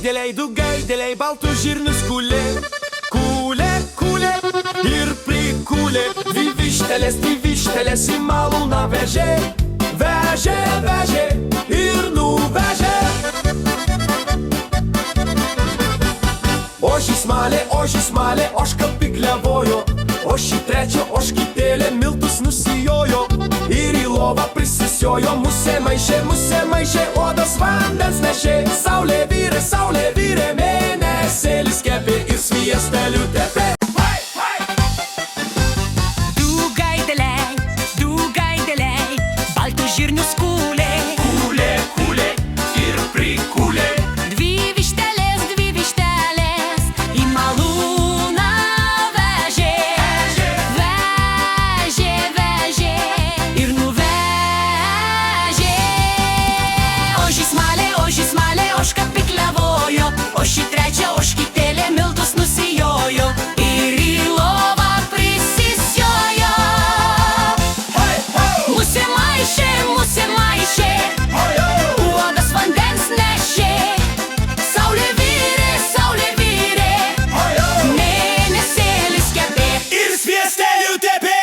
du gaideliai, baltus žirnius kūlė. Kūlė, kūlė ir prikūlė. Dvi vištelės į malūną vežė. Vežė, vežė ir nuvežė. Ožį smalė, ožka pikliavojo. Ožį trečio, ožkytėlė miltus nusijojo. Ir į lovą prisisiojo. Musė maišė, odos vandens nešė. Saulė vyrė, mėnesėlis kepė ir sviesteliu tepė. Du gaideliai, baltus žirnius kūlė. Kūlė ir prikūlė. Dvi vištelės į malūną vežė. Vežė ir nuvežė. Ožį smalė, ožka pikliavojo. Ožį trečia, ožkytėlė miltus nusijojo. Ir į lovą prisisiojo. Musė maišė, uodas vandens nešė. Saulė vyrė, mėnesėlis kepė Ir sviesteliu tepė.